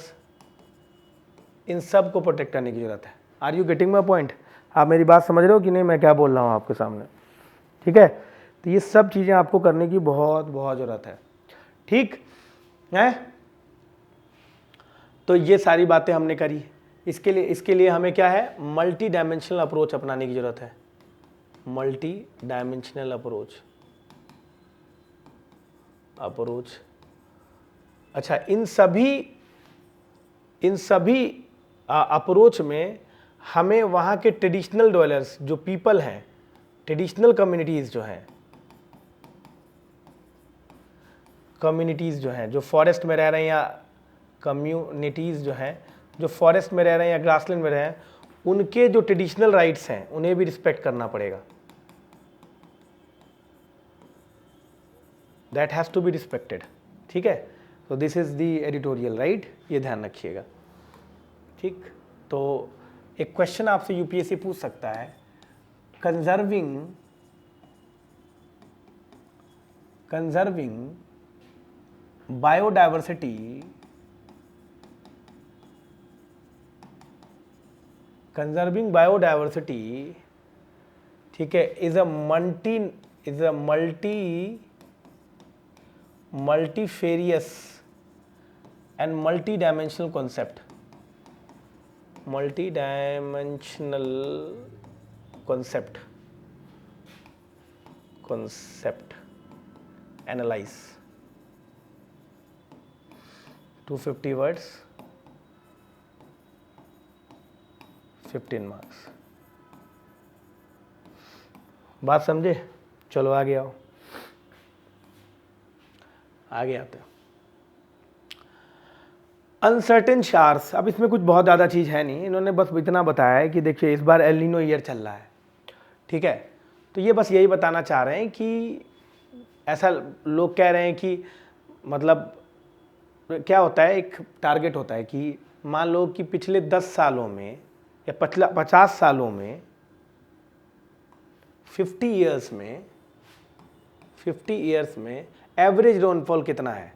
इन सब को प्रोटेक्ट करने की ज़रूरत है। Are you getting my point? आप मेरी बात समझ रहे हो कि नहीं मैं क्या बोल रहा हूँ आपके सामने? ठीक है, तो ये सब चीज़ें आपको करने की बहुत बहुत ज़रूरत है। ठीक है, तो ये सारी बातें हमने करी। इसके लिए हमें क्या है? मल्टी डायमेंशनल अप्रोच अपनाने की ज़रूरत है। Multi dimensional approach. अच्छा, इन सभी अप्रोच में हमें वहाँ के ट्रेडिशनल डवेलर्स जो पीपल हैं, ट्रेडिशनल कम्युनिटीज़ जो हैं जो फॉरेस्ट में रह रहे हैं, या कम्युनिटीज़ जो हैं जो फॉरेस्ट में रह रहे हैं या ग्रासलैंड में रह रहे हैं, उनके जो ट्रेडिशनल राइट्स हैं उन्हें भी रिस्पेक्ट करना पड़ेगा। That has to be respected. ठीक है, तो this is the editorial right, ये ध्यान रखिएगा। ठीक, तो एक क्वेश्चन आपसे यूपीएससी पूछ सकता है, कंजर्विंग बायोडाइवर्सिटी ठीक है, is a multifarious and multi-dimensional concept analyze 250 words 15 marks. बात समझे? चलो आगे आओ, आगे आते हैं। अनसर्टेन शार्स, अब इसमें कुछ बहुत ज़्यादा चीज़ है नहीं, इन्होंने बस इतना बताया है कि देखिए इस बार एल नीनो ईयर चल रहा है, ठीक है। तो ये बस यही बताना चाह रहे हैं कि ऐसा लोग कह रहे हैं कि मतलब क्या होता है, एक टारगेट होता है कि मान लो कि पिछले 10 सालों में या 50 सालों में 50 ईयर्स में एवरेज रेनफॉल कितना है,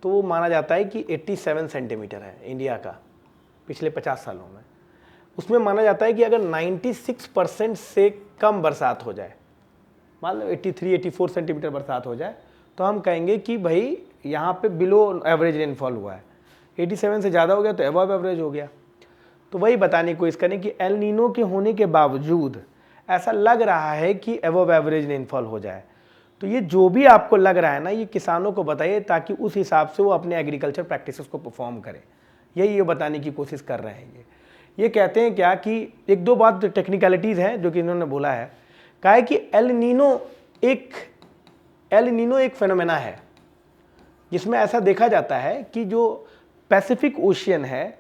तो वो माना जाता है कि 87 सेंटीमीटर है इंडिया का पिछले 50 सालों में। उसमें माना जाता है कि अगर 96% से कम बरसात हो जाए, मान लो 83-84 सेंटीमीटर बरसात हो जाए, तो हम कहेंगे कि भाई यहाँ पे बिलो एवरेज रेनफॉल हुआ है। 87 से ज़्यादा हो गया तो अबव एवरेज हो गया। तो वही बताने की कोशिश करें कि एल नीनो के होने के बावजूद ऐसा लग रहा है कि अबव एवरेज रेनफॉल हो जाए। तो ये जो भी आपको लग रहा है ना, ये किसानों को बताइए ताकि उस हिसाब से वो अपने एग्रीकल्चर प्रैक्टिसेस को परफॉर्म करें। यही ये बताने की कोशिश कर रहे हैं। ये कहते हैं क्या कि एक दो बात टेक्निकलिटीज़ हैं जो कि इन्होंने बोला है, कहा है कि एल नीनो एक फेनोमेना है जिसमें ऐसा देखा जाता है कि जो पैसिफिक ओशियन है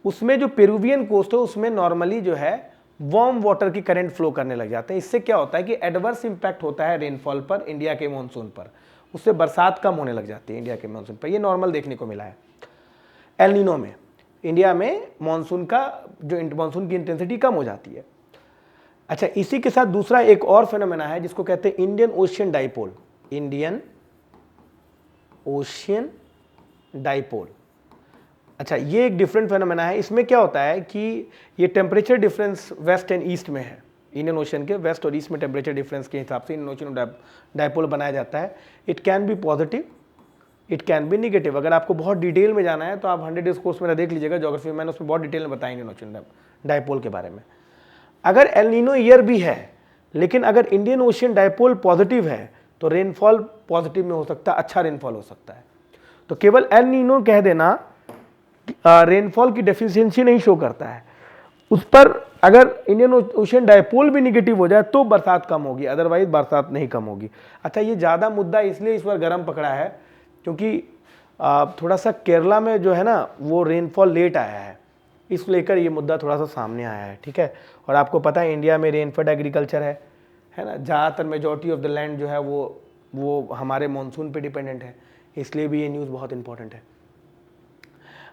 उसमें जो पेरुवियन कोस्ट है उसमें नॉर्मली जो है वार्म वाटर की करंट फ्लो करने लग जाते हैं। इससे क्या होता है कि एडवर्स इंपैक्ट होता है रेनफॉल पर, इंडिया के मानसून पर, उससे बरसात कम होने लग जाती है इंडिया के मानसून पर। ये नॉर्मल देखने को मिला है एल नीनो में। इंडिया में मानसून की इंटेंसिटी कम हो जाती है। अच्छा, इसी के साथ दूसरा एक और फेनोमेना है जिसको कहते हैं Indian ocean dipole. Indian ocean dipole, अच्छा ये एक डिफरेंट फेनोमेना है। इसमें क्या होता है कि ये temperature difference west and east में है। इंडियन ओशन के वेस्ट और ईस्ट में टेम्परेचर डिफरेंस के हिसाब से इंडियन ओशन डाइपोल बनाया जाता है। It can be positive, it can be negative. अगर आपको बहुत डिटेल में जाना है तो आप 100 डेज कोर्स मेरा देख लीजिएगा ज्योग्राफी में, मैंने उसमें बहुत डिटेल में बताया इंडियन ओशन डाइपोल के बारे में। अगर एल नीनो ईयर भी है लेकिन अगर इंडियन ओशियन डाइपोल पॉजिटिव है तो रेनफॉल पॉजिटिव में हो सकता है, अच्छा रेनफॉल हो सकता है। तो केवल एल नीनो कह देना रेनफॉल की डेफिशिएंसी नहीं शो करता है। उस पर अगर इंडियन ओशियन डाइपोल भी निगेटिव हो जाए तो बरसात कम होगी, अदरवाइज बरसात नहीं कम होगी। अच्छा, ये ज़्यादा मुद्दा इसलिए इस बार गर्म पकड़ा है क्योंकि थोड़ा सा केरला में जो है ना वो रेनफॉल लेट आया है, इस लेकर ये मुद्दा थोड़ा सा सामने आया है, ठीक है। और आपको पता है इंडिया में रेनफेड एग्रीकल्चर है ना, ज़्यादातर मेजॉरिटी ऑफ द लैंड जो है वो हमारे मानसून पे डिपेंडेंट है, इसलिए भी ये न्यूज़ बहुत इंपॉर्टेंट है।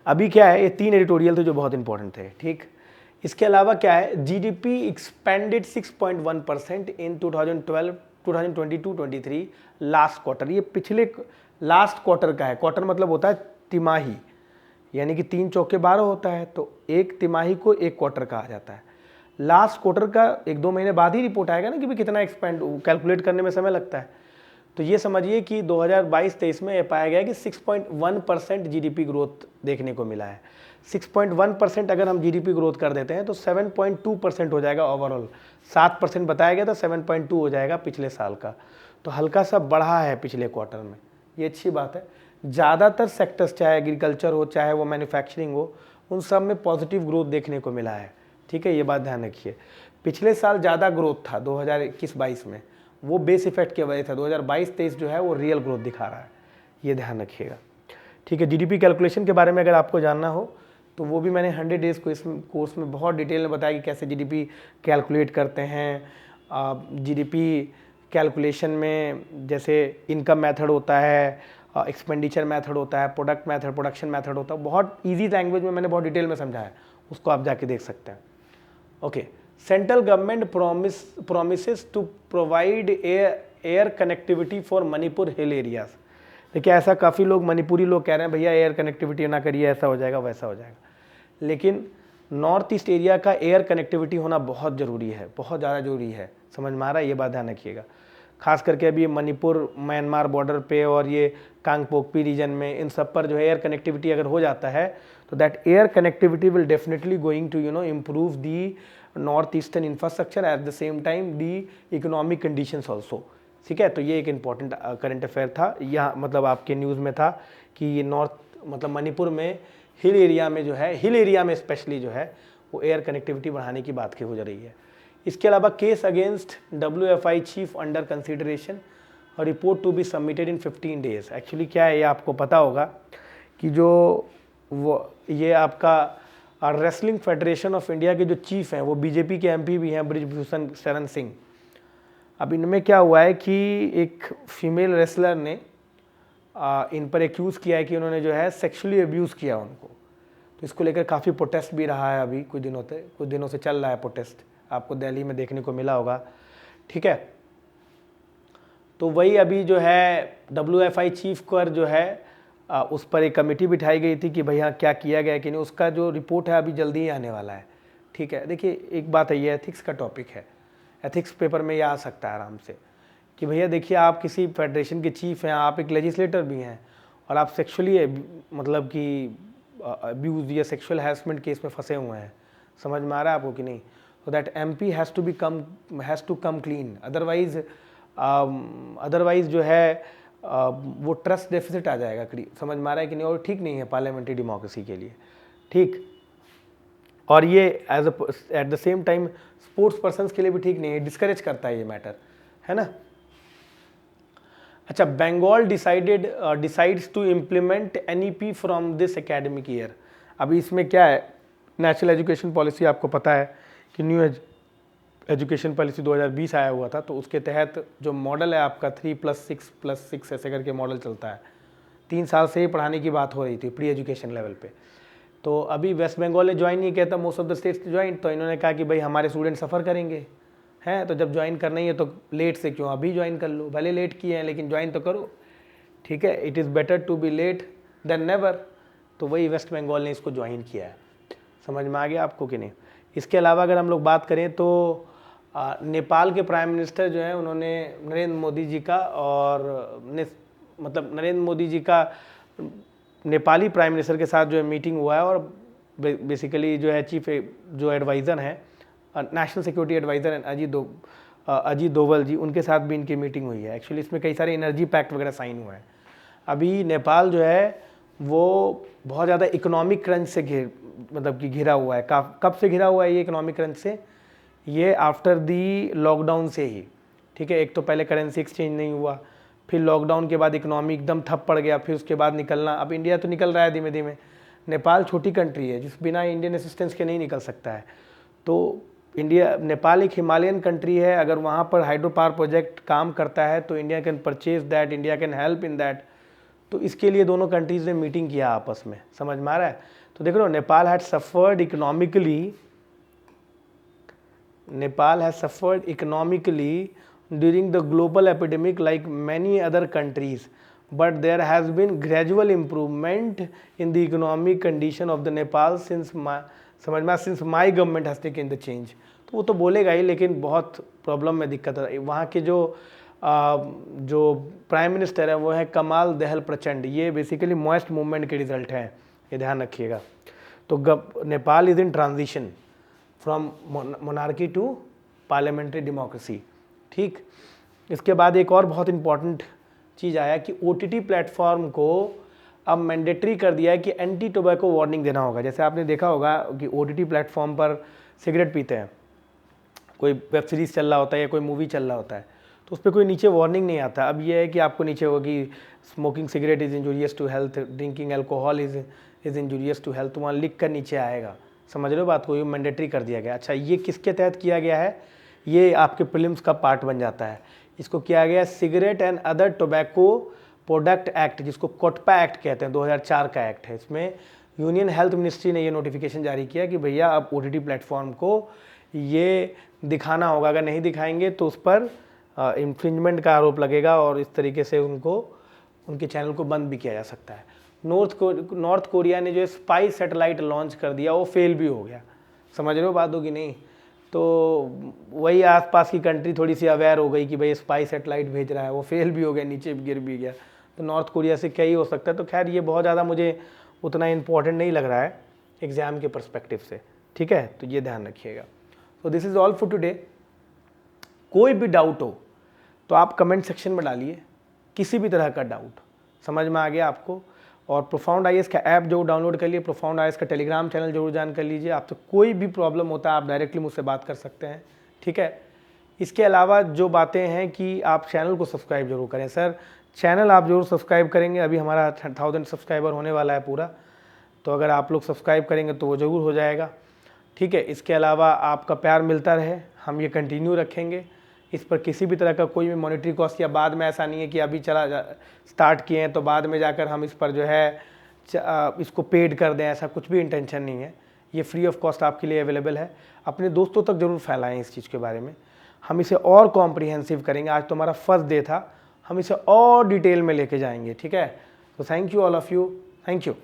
अभी क्या है, ये 3 एडिटोरियल थे जो बहुत इंपॉर्टेंट थे, ठीक। इसके अलावा क्या है, जीडीपी एक्सपेंडेड 6.1% इन 2022-23 लास्ट क्वार्टर। ये पिछले लास्ट क्वार्टर का है। क्वार्टर मतलब होता है तिमाही, यानी कि 3 चौके 12 होता है, तो एक तिमाही को एक क्वार्टर कहा जाता है। लास्ट क्वार्टर का 1-2 महीने बाद ही रिपोर्ट आएगा ना कि भी कितना एक्सपेंड, कैलकुलेट करने में समय लगता है। तो ये समझिए कि 2022-23 में यह पाया गया कि 6.1% जीडीपी ग्रोथ देखने को मिला है। 6.1% अगर हम जीडीपी ग्रोथ कर देते हैं तो 7.2% हो जाएगा ओवरऑल। 7% बताया गया था, 7.2 हो जाएगा पिछले साल का, तो हल्का सा बढ़ा है पिछले क्वार्टर में, ये अच्छी बात है। ज़्यादातर सेक्टर्स, चाहे एग्रीकल्चर हो चाहे वो मैन्युफैक्चरिंग हो, उन सब में पॉजिटिव ग्रोथ देखने को मिला है, ठीक है, ये बात ध्यान रखिए। पिछले साल ज़्यादा ग्रोथ था 2021-22 में, वो बेस इफेक्ट की वजह से 2022-23 जो है वो रियल ग्रोथ दिखा रहा है, ये ध्यान रखिएगा, ठीक है। जीडीपी कैलकुलेशन के बारे में अगर आपको जानना हो तो वो भी मैंने 100 डेज़ कोर्स में बहुत डिटेल में बताया कि कैसे जीडीपी कैलकुलेट करते हैं। जीडीपी कैलकुलेशन में जैसे इनकम मेथड होता है, एक्सपेंडिचर मेथड होता है, प्रोडक्शन मेथड होता है, बहुत ईजी लैंग्वेज में मैंने बहुत डिटेल में समझाया है, उसको आप जाके देख सकते हैं। Okay, central government promises to provide air connectivity for Manipur hill areas. देखिए, ऐसा काफ़ी लोग मणिपुरी लोग कह रहे हैं भैया एयर कनेक्टिविटी ना करिए, ऐसा हो जाएगा वैसा हो जाएगा, लेकिन नॉर्थ ईस्ट एरिया का एयर कनेक्टिविटी होना बहुत ज़रूरी है, बहुत ज़्यादा ज़रूरी है, समझ में आ रहा है, ये बात ध्यान रखिएगा। खास करके अभी मणिपुर म्यांमार बॉर्डर पे और ये कांगपोकपी रीजन में, इन सब पर जो है एयर कनेक्टिविटी अगर हो जाता है तो that air connectivity will definitely going to improve the north eastern infrastructure, at the same time the economic conditions also, ठीक है। तो ये एक इम्पॉर्टेंट करंट अफेयर था, यहाँ मतलब आपके न्यूज़ में था कि ये मतलब मणिपुर में हिल एरिया में जो है, हिल एरिया में स्पेशली जो है वो एयर कनेक्टिविटी बढ़ाने की बात की हो जा रही है। इसके अलावा case against WFI chief under consideration और report to be submitted in 15 days. Actually क्या है, ये आपको पता होगा कि जो वो ये आपका रेसलिंग फेडरेशन ऑफ इंडिया के जो चीफ हैं वो बीजेपी के एमपी भी हैं, ब्रिजभूषण शरण सिंह। अब इनमें क्या हुआ है कि एक फीमेल रेसलर ने इन पर एक्यूज़ किया है कि उन्होंने जो है सेक्सुअली अब्यूज़ किया उनको। तो इसको लेकर काफ़ी प्रोटेस्ट भी रहा है, अभी कुछ दिनों से चल रहा है प्रोटेस्ट, आपको दिल्ली में देखने को मिला होगा, ठीक है। तो वही अभी जो है WFI चीफ पर जो है उस पर एक कमेटी बिठाई गई थी कि भैया क्या किया गया कि नहीं, उसका जो रिपोर्ट है अभी जल्दी ही आने वाला है, ठीक है। देखिए एक बात है, ये एथिक्स का टॉपिक है, एथिक्स पेपर में ये आ सकता है आराम से कि भैया देखिए आप किसी फेडरेशन के चीफ हैं, आप एक लेजिस्लेटर भी हैं और आप सेक्सुअली मतलब कि अब्यूज़ या सेक्सुअल हैरेसमेंट केस में फंसे हुए हैं, समझ में आ रहा है आपको कि नहीं। तो that MP has to come clean, otherwise जो है वो ट्रस्ट डेफिसिट आ जाएगा, समझ में आ रहा है कि नहीं, और ठीक नहीं है पार्लियामेंट्री डेमोक्रेसी के लिए, ठीक। और ये eight the same time sports persons के लिए भी ठीक नहीं है, डिस्करेज करता है ये मैटर, है ना। अच्छा, Bengal decides to implement NEP from this academic year. अभी इसमें क्या है, नेशनल एजुकेशन पॉलिसी आपको पता है कि न्यू एजुकेशन पॉलिसी 2020 आया हुआ था, तो उसके तहत जो मॉडल है आपका 3+6+6 ऐसे करके मॉडल चलता है। 3 साल से ही पढ़ाने की बात हो रही थी प्री एजुकेशन लेवल पे। तो अभी वेस्ट बंगाल ने ज्वाइन नहीं किया था, most of the states join, तो इन्होंने कहा कि भाई हमारे स्टूडेंट सफ़र करेंगे, हैं, तो जब ज्वाइन करना ही है तो लेट से क्यों, अभी ज्वाइन कर लो, भले लेट किए हैं लेकिन ज्वाइन तो करो, ठीक है। It is better to be late than never. तो वही वेस्ट बंगाल ने इसको ज्वाइन किया है, समझ में आ गया आपको कि नहीं। इसके अलावा अगर हम लोग बात करें तो नेपाल के प्राइम मिनिस्टर जो हैं उन्होंने नरेंद्र मोदी जी का नरेंद्र मोदी जी का नेपाली प्राइम मिनिस्टर के साथ जो है मीटिंग हुआ है, और बेसिकली जो है चीफ जो एडवाइज़र हैं, नेशनल सिक्योरिटी एडवाइज़र हैं अजीत डोवल जी, उनके साथ भी इनकी मीटिंग हुई है। एक्चुअली इसमें कई सारे एनर्जी पैक्ट वगैरह साइन हुए हैं। अभी नेपाल जो है वो बहुत ज़्यादा इकोनॉमिक क्रंच से घिरा हुआ है। कब से घिरा हुआ है ये इकोनॉमिक क्रंच से, ये आफ्टर दी लॉकडाउन से ही, ठीक है। एक तो पहले करेंसी एक्सचेंज नहीं हुआ, फिर लॉकडाउन के बाद इकोनॉमी एकदम ठप पड़ गया, फिर उसके बाद निकलना, अब इंडिया तो निकल रहा है धीमे धीमे। नेपाल छोटी कंट्री है जिस बिना इंडियन असिस्टेंस के नहीं निकल सकता है। तो नेपाल एक हिमालयन कंट्री है, अगर वहाँ पर हाइड्रो पावर प्रोजेक्ट काम करता है तो India can purchase that, India can help in that. तो इसके लिए दोनों कंट्रीज़ ने मीटिंग किया आपस में, समझ में आ रहा है। तो देख लो, Nepal had suffered economically during the global epidemic like many other countries, but there has been gradual improvement in the economic condition of the Nepal since my government has taken the change। तो वो तो बोलेगा ही, लेकिन बहुत problem में दिक्कत है। वहाँ के जो प्राइम मिनिस्टर है वो है कमाल दहल प्रचंड, ये बेसिकली मॉइस्ट मूवमेंट के रिजल्ट हैं, ये ध्यान रखिएगा। तो Nepal is in transition from monarchy to parliamentary democracy, ठीक। इसके बाद एक और बहुत इंपॉर्टेंट चीज़ आया कि OTT प्लेटफॉर्म को अब मैंडेटरी कर दिया है कि एंटी टोबैको वार्निंग देना होगा। जैसे आपने देखा होगा कि OTT प्लेटफॉर्म पर सिगरेट पीते हैं, कोई वेब सीरीज़ चल रहा होता है या कोई मूवी चल रहा होता है, तो उस पर कोई नीचे वार्निंग नहीं आता। अब ये है कि आपको नीचे होगा कि smoking cigarette is injurious to health, drinking alcohol is injurious to health, वहाँ लिख कर नीचे आएगा, समझ रहे हो बात को, ये मैंडेटरी कर दिया गया। अच्छा, ये किसके तहत किया गया है, ये आपके प्रीलिम्स का पार्ट बन जाता है। इसको किया गया cigarette and other tobacco product act, जिसको कोटपा एक्ट कहते हैं, 2004 का एक्ट है। इसमें यूनियन हेल्थ मिनिस्ट्री ने ये नोटिफिकेशन जारी किया कि भैया अब OTT प्लेटफॉर्म को ये दिखाना होगा, अगर नहीं दिखाएंगे तो उस पर इन्फ्रिंजमेंट का आरोप लगेगा और इस तरीके से उनके चैनल को बंद भी किया जा सकता है। नॉर्थ कोरिया ने जो स्पाई सैटेलाइट लॉन्च कर दिया वो फेल भी हो गया, समझ रहे हो बात होगी नहीं। तो वही आसपास की कंट्री थोड़ी सी अवेयर हो गई कि भाई स्पाई सैटेलाइट भेज रहा है, वो फेल भी हो गया, नीचे भी गिर भी गया। तो नॉर्थ कोरिया से क्या ही हो सकता है। तो खैर ये बहुत ज़्यादा मुझे उतना इम्पोर्टेंट नहीं लग रहा है एग्ज़ाम के पर्सपेक्टिव से, ठीक है। तो ये ध्यान रखिएगा। तो this is all for today. कोई भी डाउट हो तो आप कमेंट सेक्शन में डालिए, किसी भी तरह का डाउट, समझ में आ गया आपको। और प्रोफाउंड IAS का ऐप जो डाउनलोड कर लिए, प्रोफाउंड IAS का टेलीग्राम चैनल जरूर ज्वाइन कर लीजिए। आपसे कोई भी प्रॉब्लम होता है आप डायरेक्टली मुझसे बात कर सकते हैं, ठीक है। इसके अलावा जो बातें हैं कि आप चैनल को सब्सक्राइब जरूर करें। सर चैनल आप जरूर सब्सक्राइब करेंगे, अभी हमारा 1000 सब्सक्राइबर होने वाला है पूरा, तो अगर आप लोग सब्सक्राइब करेंगे तो वो ज़रूर हो जाएगा, ठीक है। इसके अलावा आपका प्यार मिलता रहे, हम ये कंटिन्यू रखेंगे। इस पर किसी भी तरह का कोई भी मॉनेटरी कॉस्ट, या बाद में ऐसा नहीं है कि अभी स्टार्ट किए हैं तो बाद में जाकर हम इस पर जो है इसको पेड कर दें, ऐसा कुछ भी इंटेंशन नहीं है। ये फ्री ऑफ कॉस्ट आपके लिए अवेलेबल है। अपने दोस्तों तक ज़रूर फैलाएं इस चीज़ के बारे में। हम इसे और कॉम्प्रिहेंसिव करेंगे। आज तो हमारा फर्स्ट डे था, हम इसे और डिटेल में लेके जाएंगे, ठीक है। तो thank you all of you, thank you.